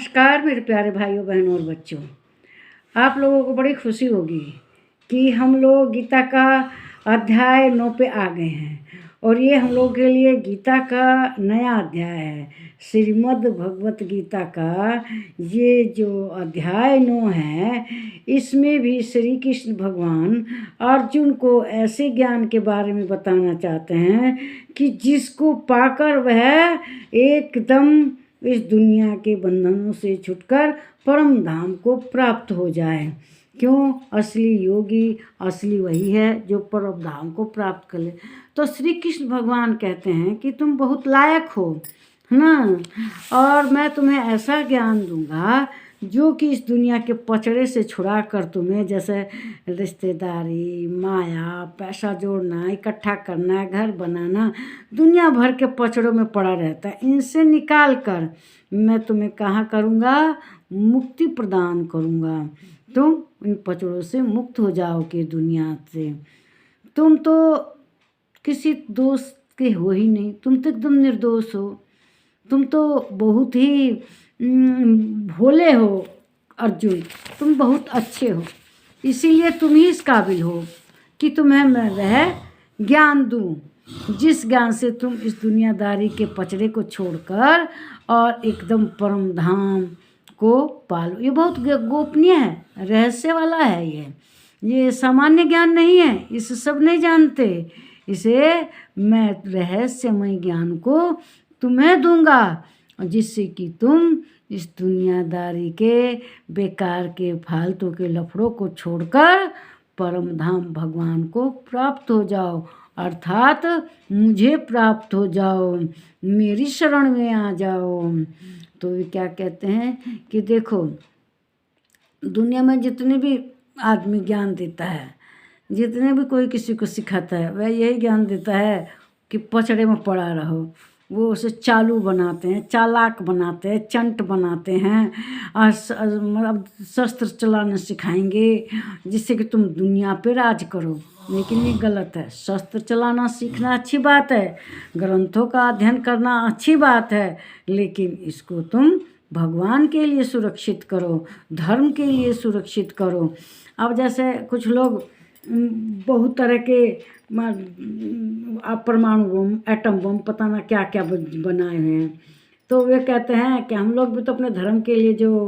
नमस्कार मेरे प्यारे भाइयों बहनों और बच्चों। आप लोगों को बड़ी खुशी होगी कि हम लोग गीता का अध्याय 9 पे आ गए हैं और ये हम लोग के लिए गीता का नया अध्याय है। श्रीमद् भगवत गीता का ये जो अध्याय 9 है, इसमें भी श्री कृष्ण भगवान अर्जुन को ऐसे ज्ञान के बारे में बताना चाहते हैं कि जिसको पाकर वह एकदम इस दुनिया के बंधनों से छुटकर परम धाम को प्राप्त हो जाए। क्यों? असली योगी असली वही है जो परम धाम को प्राप्त कर ले। तो श्री कृष्ण भगवान कहते हैं कि तुम बहुत लायक हो, है ना, और मैं तुम्हें ऐसा ज्ञान दूंगा जो कि इस दुनिया के पचड़े से छुड़ा कर तुम्हें, जैसे रिश्तेदारी, माया, पैसा जोड़ना, इकट्ठा करना, घर बनाना, दुनिया भर के पचड़ों में पड़ा रहता है, इनसे निकाल कर मैं तुम्हें कहाँ करूँगा? मुक्ति प्रदान करूँगा। तुम इन पचड़ों से मुक्त हो जाओगे दुनिया से। तुम तो किसी दोस्त के हो ही नहीं, तुम तो एकदम निर्दोष हो, तुम तो बहुत ही भोले हो अर्जुन, तुम बहुत अच्छे हो, इसीलिए तुम ही इस काबिल हो कि तुम्हें मैं वह ज्ञान दूँ जिस ज्ञान से तुम इस दुनियादारी के पचड़े को छोड़कर और एकदम परम धाम को पालो। ये बहुत गोपनीय है, रहस्य वाला है। ये सामान्य ज्ञान नहीं है, इसे सब नहीं जानते। इसे मैं रहस्यमय ज्ञान को तुम्हें दूंगा जिससे कि तुम इस दुनियादारी के बेकार के फालतू के लफड़ों को छोड़कर परम धाम भगवान को प्राप्त हो जाओ, अर्थात मुझे प्राप्त हो जाओ, मेरी शरण में आ जाओ। तो ये क्या कहते हैं कि देखो, दुनिया में जितने भी आदमी ज्ञान देता है, जितने भी कोई किसी को सिखाता है, वह यही ज्ञान देता है कि पचड़े में पड़ा रहो। वो उसे चालू बनाते हैं, चालाक बनाते हैं, चंट बनाते हैं, मतलब शस्त्र चलाना सिखाएंगे जिससे कि तुम दुनिया पे राज करो। लेकिन ये गलत है। शस्त्र चलाना सीखना अच्छी बात है, ग्रंथों का अध्ययन करना अच्छी बात है, लेकिन इसको तुम भगवान के लिए सुरक्षित करो, धर्म के लिए सुरक्षित करो। अब जैसे कुछ लोग बहुत तरह के परमाणु बम, एटम बम, पता ना क्या क्या बनाए हुए हैं। तो वे कहते हैं कि हम लोग भी तो अपने धर्म के लिए, जो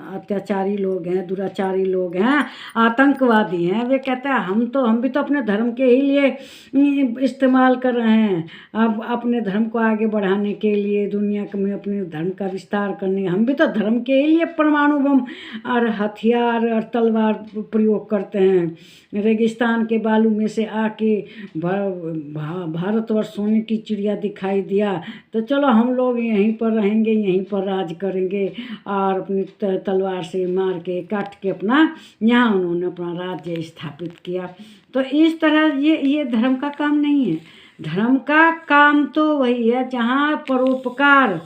अत्याचारी लोग हैं, दुराचारी लोग हैं, आतंकवादी हैं, वे कहते हैं हम भी तो अपने धर्म के ही लिए इस्तेमाल कर रहे हैं। अब अपने धर्म को आगे बढ़ाने के लिए, दुनिया में अपने धर्म का विस्तार करने, हम भी तो धर्म के ही लिए परमाणु बम और हथियार और तलवार प्रयोग करते हैं। रेगिस्तान के बालू में से आके भारतवर्ष सोने की चिड़िया दिखाई दिया, तो चलो हम लोग यहीं पर रहेंगे, यहीं पर राज करेंगे, और अपनी तलवार से मार के काट के अपना यहाँ उन्होंने अपना राज्य स्थापित किया। तो इस तरह ये धर्म का काम नहीं है। धर्म का काम तो वही है जहाँ परोपकार,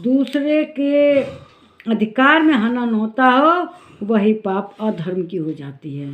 दूसरे के अधिकार में हनन होता हो, वही पाप अधर्म की हो जाती है।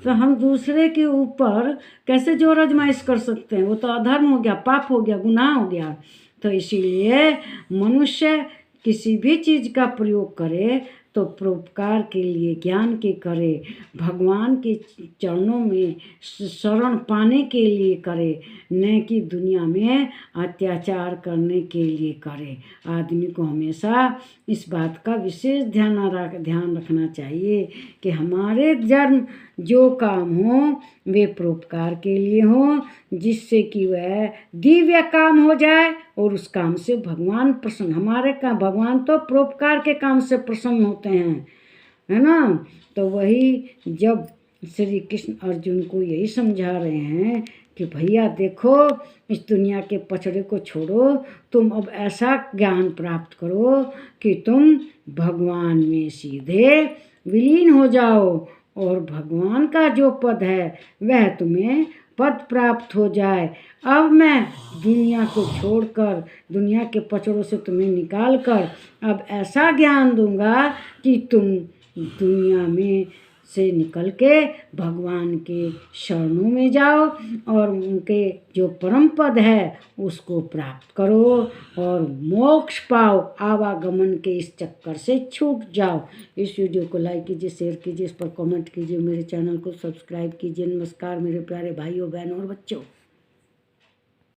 तो हम दूसरे के ऊपर कैसे जोर आजमाइश कर सकते हैं? वो तो अधर्म हो गया, पाप हो गया, गुनाह हो गया। तो इसीलिए मनुष्य किसी भी चीज़ का प्रयोग करे तो परोपकार के लिए, ज्ञान के करे, भगवान के चरणों में शरण पाने के लिए करे, न कि दुनिया में अत्याचार करने के लिए करे। आदमी को हमेशा इस बात का विशेष ध्यान रखना चाहिए कि हमारे जन्म जो काम हो वे परोपकार के लिए हों, जिससे कि वह दिव्य काम हो जाए और उस काम से भगवान प्रसन्न, हमारे का भगवान तो परोपकार के काम से प्रसन्न होते हैं, है ना। तो वही जब श्री कृष्ण अर्जुन को यही समझा रहे हैं कि भैया देखो, इस दुनिया के पचड़े को छोड़ो, तुम अब ऐसा ज्ञान प्राप्त करो कि तुम भगवान में सीधे विलीन हो जाओ और भगवान का जो पद है वह तुम्हें पद प्राप्त हो जाए। अब मैं दुनिया को छोड़कर, दुनिया के पचड़ों से तुम्हें निकाल कर अब ऐसा ज्ञान दूंगा कि तुम दुनिया में से निकल के भगवान के शरणों में जाओ और उनके जो परम पद है उसको प्राप्त करो और मोक्ष पाओ, आवागमन के इस चक्कर से छूट जाओ। इस वीडियो को लाइक कीजिए, शेयर कीजिए, इस पर कमेंट कीजिए, मेरे चैनल को सब्सक्राइब कीजिए। नमस्कार मेरे प्यारे भाइयों बहनों और बच्चों।